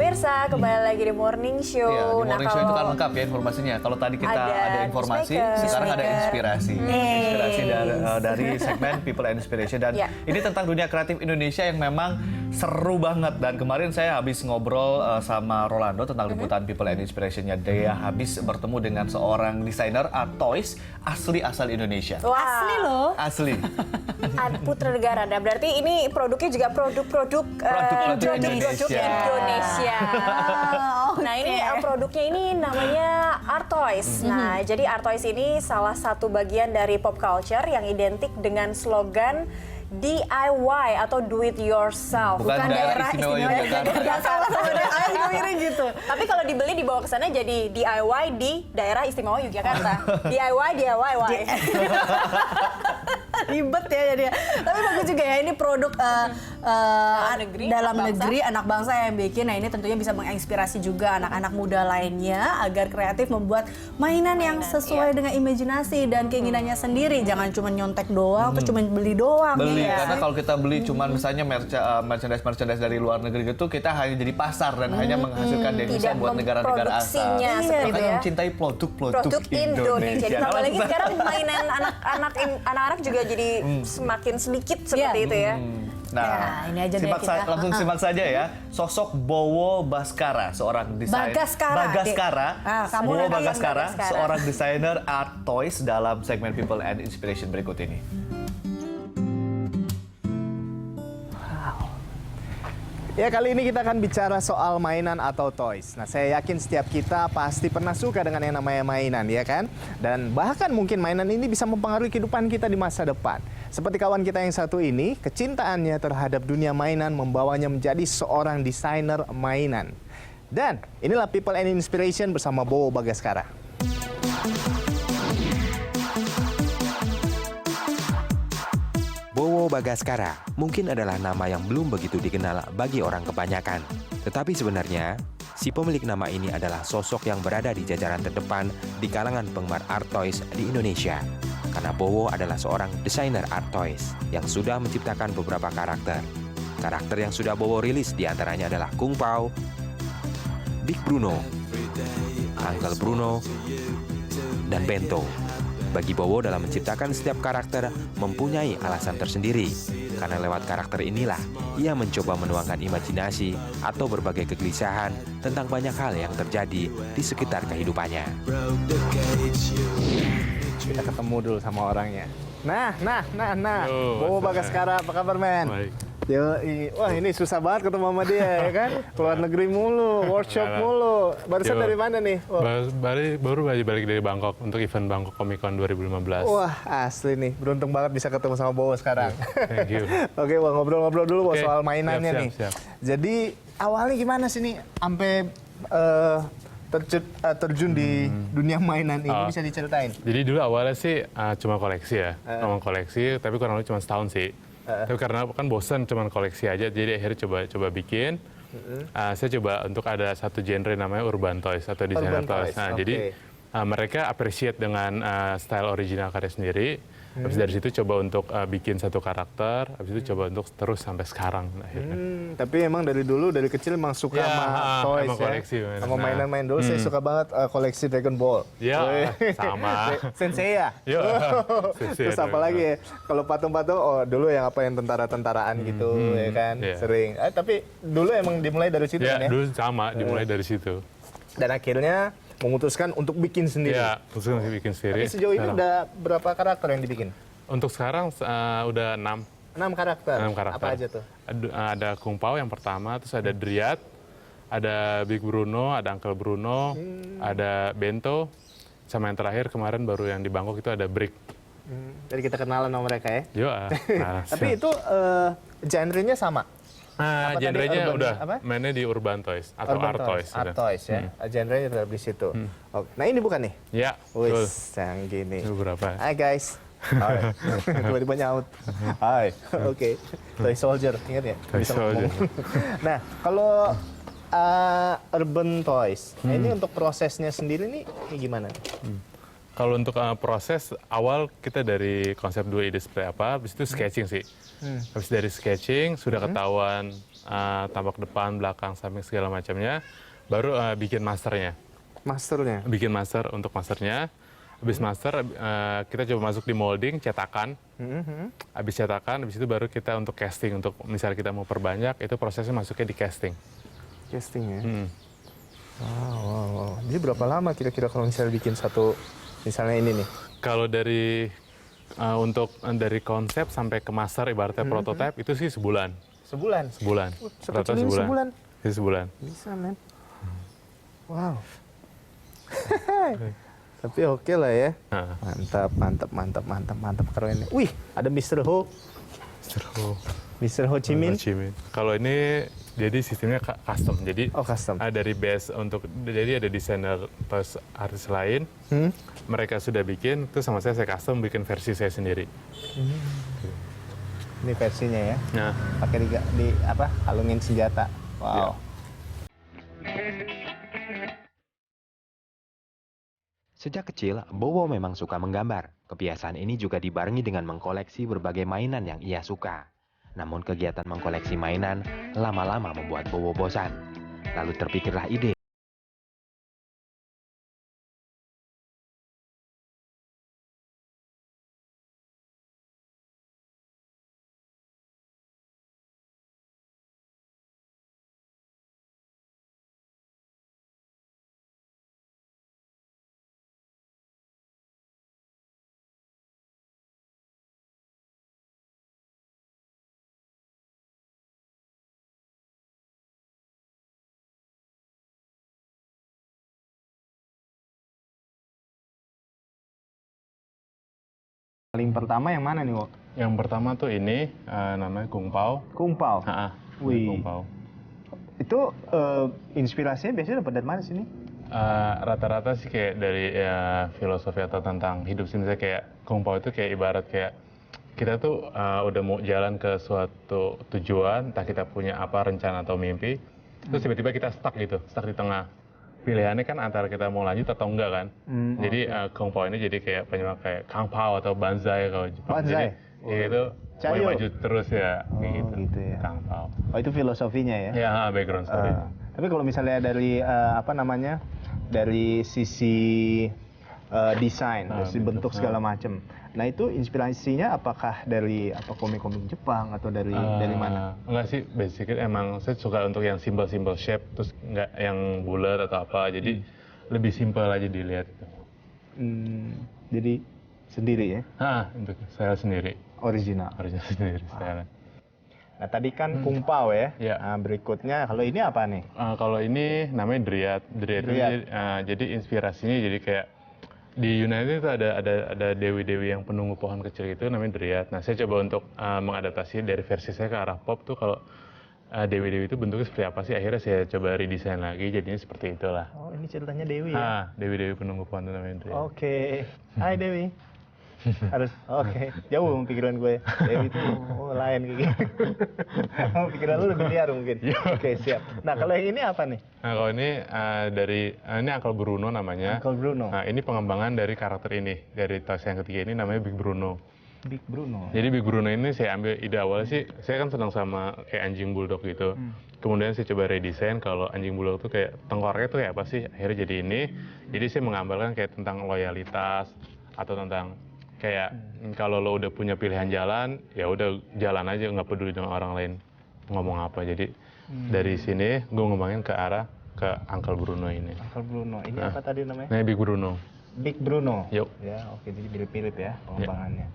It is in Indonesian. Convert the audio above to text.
pemirsa, kembali lagi di Morning Show. Iya, di Morning Show itu kan kalau lengkap ya informasinya. Kalau tadi kita ada ada informasi, newsmaker. sekarang ada inspirasi. Inspirasi dari segmen People and Inspiration. Dan ini tentang dunia kreatif Indonesia yang memang seru banget. Dan kemarin saya habis ngobrol sama Rolando tentang liputan People and Inspiration-nya. Dia habis bertemu dengan seorang desainer art toys asal Indonesia. Wah, Asli loh. Asli. Putra negara. Nah, berarti ini produknya juga produk Indonesia. Nah, ini produknya ini namanya Art Toys. Nah, jadi Art Toys ini salah satu bagian dari pop culture yang identik dengan slogan DIY atau do it yourself. Bukan daerah istimewa Yogyakarta. Gitu. Tapi kalau dibeli dibawa ke sana jadi DIY di daerah istimewa Yogyakarta. DIY. Ribet ya jadi. Tapi bagus juga ya ini produk dalam negeri anak bangsa yang bikin. Nah ini tentunya bisa menginspirasi juga anak-anak muda lainnya agar kreatif membuat mainan yang sesuai dengan imajinasi dan keinginannya sendiri. Jangan cuma nyontek doang atau cuma beli doang. Beli, ya. karena kalau kita beli cuman misalnya merchandise dari luar negeri gitu, kita hanya jadi pasar dan hanya menghasilkan devisa buat negara-negara asal. Makanya mencintai produk Indonesia. Ditambah lagi sekarang mainan anak-anak juga jadi semakin sedikit seperti itu ya. Nah, ini aja langsung simak saja ya. Sosok Bowo Bhaskara, seorang desainer. Bowo Bhaskara, seorang desainer art toys dalam segmen People and Inspiration berikut ini. Ya, kali ini kita akan bicara soal mainan atau toys. Nah, saya yakin setiap kita pasti pernah suka dengan yang namanya mainan, ya kan? Dan bahkan mungkin mainan ini bisa mempengaruhi kehidupan kita di masa depan. Seperti kawan kita yang satu ini, kecintaannya terhadap dunia mainan membawanya menjadi seorang desainer mainan. Dan inilah People and Inspiration bersama Bowo Bhaskara. Bowo Bhaskara mungkin adalah nama yang belum begitu dikenal bagi orang kebanyakan. Tetapi sebenarnya, si pemilik nama ini adalah sosok yang berada di jajaran terdepan di kalangan penggemar art toys di Indonesia. Karena Bowo adalah seorang desainer art toys yang sudah menciptakan beberapa karakter. Karakter yang sudah Bowo rilis diantaranya adalah Kung Pao, Big Bruno, Uncle Bruno, dan Bento. Bagi Bowo dalam menciptakan setiap karakter mempunyai alasan tersendiri. Karena lewat karakter inilah ia mencoba menuangkan imajinasi atau berbagai kegelisahan tentang banyak hal yang terjadi di sekitar kehidupannya. Kita ketemu dulu sama orangnya. Nah. Bowo Bhaskara, apa kabar, men? Baik. Wah, ini susah banget ketemu sama dia, ya kan? Keluar negeri mulu, workshop mulu. Barusan dari mana nih? Baru balik dari Bangkok untuk event Bangkok Comic Con 2015. Wah, asli nih. Beruntung banget bisa ketemu sama Bowo sekarang. Thank you. Oke, wah, ngobrol-ngobrol dulu soal mainannya siap. Jadi, awalnya gimana sih nih sampai terjun di dunia mainan ini, bisa diceritain? Jadi dulu awalnya sih cuma koleksi ya. Ngomong koleksi, tapi kurang lebih cuma setahun sih. Tapi karena kan bosan cuma koleksi aja, jadi akhirnya coba bikin. Saya coba untuk ada satu genre namanya urban toys atau designer toys. Nah, jadi mereka appreciate dengan style original karya sendiri. Habis dari situ coba untuk bikin satu karakter, habis itu coba untuk terus sampai sekarang akhirnya. Tapi emang dari kecil emang suka sama toys ya. Koleksi, sama mainan-main dulu. Saya suka banget koleksi Dragon Ball. Ya, sama. Sensei ya? Terus apa lagi ya? Kalau patung-patung, dulu yang tentara-tentaraan gitu, ya kan? Sering. Tapi dulu emang dimulai dari situ kan ya? Dulu sama, dimulai dari situ. Dan akhirnya memutuskan untuk bikin sendiri. Ya, memutuskan untuk bikin sendiri. Tapi sejauh ini udah berapa karakter yang dibikin? Untuk sekarang udah 6 karakter. 6 karakter. Apa aja tuh? Ada Kung Pao yang pertama, terus ada Dryad, ada Big Bruno, ada Uncle Bruno, ada Bento, sama yang terakhir kemarin baru yang di Bangkok itu ada Brick. Jadi kita kenalan sama mereka ya? Yo. Tapi itu genrenya sama? Genrenya udah mainnya di urban toys atau art toys. Art toys ya, genrenya udah di situ. Nah ini bukan nih? Ya, betul. Yang gini. Itu berapa? Hai guys. Hai. Tiba-tiba nyaut. Hai. Oke. Toy Soldier, ingat ya? Toy Soldier. Nah, kalau urban toys, ini untuk prosesnya sendiri nih gimana? Kalau untuk proses awal kita dari konsep dua ide seperti apa, habis itu sketching sih. Habis dari sketching sudah ketahuan tampak depan, belakang, samping segala macamnya, baru bikin masternya. Masternya. Bikin master untuk masternya. Habis master kita coba masuk di molding, cetakan. Habis cetakan, habis itu baru kita untuk casting. Untuk misalnya kita mau perbanyak, itu prosesnya masuknya di casting. Casting ya. Wow. Jadi berapa lama kira-kira kalau misalnya bikin satu, misalnya ini nih? Kalau dari untuk dari konsep sampai ke master ibaratnya prototype itu sih sebulan. Sebulan? Sebulan. Sekecil ini sebulan? Itu sebulan. Bisa, men. Wow. Tapi oke lah ya. Mantap, keren. Wih, ada Mr. Ho. Mr. Ho Chi Minh. Kalau ini jadi sistemnya custom. Jadi custom. Dari base untuk jadi ada desainer terus artis lain. Mereka sudah bikin, terus sama saya custom bikin versi saya sendiri. Ini versinya ya. Nah, pakai di apa? Kalungin senjata. Wow. Ya. Sejak kecil, Bowo memang suka menggambar. Kebiasaan ini juga dibarengi dengan mengkoleksi berbagai mainan yang ia suka. Namun kegiatan mengkoleksi mainan lama-lama membuat Bowo bosan. Lalu terpikirlah ide. Paling pertama yang mana nih, Wo? yang pertama tuh ini namanya Kung Pao. Kung Pao. Wih. Kung Pao. Itu inspirasinya biasanya dapat dari mana sini? Rata-rata sih kayak dari filosofi atau tentang hidup sih. Misalnya kayak Kung Pao itu kayak ibarat kayak kita tuh udah mau jalan ke suatu tujuan, entah kita punya apa rencana atau mimpi, terus tiba-tiba kita stuck di tengah. Pilihannya kan antara kita mau lanjut atau enggak kan. Jadi Kung Pao ini jadi kayak penyebab kayak Kang Pao atau Banzai kalau Jepang. Banzai? Jadi ya itu mau maju terus ya. Gitu ya. Kang Pao. Oh, itu filosofinya ya? Ya, background story. Tapi kalau misalnya dari dari sisi desain, dari sisi bentuk segala macam. Nah, itu inspirasinya apakah dari komik-komik Jepang atau dari mana? Enggak sih, basically emang saya suka untuk yang simple shape, terus enggak yang bulat atau apa. Jadi lebih simple aja dilihat. Jadi sendiri ya? Untuk saya sendiri. Original Sendiri. Saya. Nah, tadi kan Kung Pao ya? Ya. Nah, berikutnya, kalau ini apa nih? Kalau ini namanya Dryad. Jadi inspirasinya jadi kayak di Yunani itu ada dewi-dewi yang penunggu pohon kecil itu namanya Dryad. Nah, saya coba untuk mengadaptasi dari versi saya ke arah pop tuh kalau dewi-dewi itu bentuknya seperti apa sih? Akhirnya saya coba redesign lagi jadinya seperti itulah. Oh, ini ceritanya Dewi ya? Dewi-dewi penunggu pohon itu namanya Dryad. Oke. Hai Dewi. Jauh pikiran gue. Dewi itu lain kayak gitu. Pikiran lu lebih liar mungkin. Oke, siap. Nah, kalau yang ini apa nih? Nah, kalau ini ini Uncle Bruno namanya. Uncle Bruno. Nah, ini pengembangan dari karakter ini. Dari toys yang ketiga ini namanya Big Bruno. Big Bruno. Jadi Big Bruno ini saya ambil ide awalnya sih, saya kan senang sama kayak anjing bulldog gitu. Kemudian saya coba redesign kalau anjing bulldog tuh kayak tengkoraknya tuh kayak apa sih? Akhirnya jadi ini. Jadi saya menggambarkan kayak tentang loyalitas atau tentang kayak kalau lo udah punya pilihan jalan, ya udah jalan aja, nggak peduli dengan orang lain ngomong apa. Jadi dari sini gue ngembangin ke arah ke Uncle Bruno ini. Uncle Bruno. Ini apa tadi namanya? Nah, Big Bruno. Big Bruno. Yuk. Ya, oke, jadi mirip-mirip ya pengembangannya.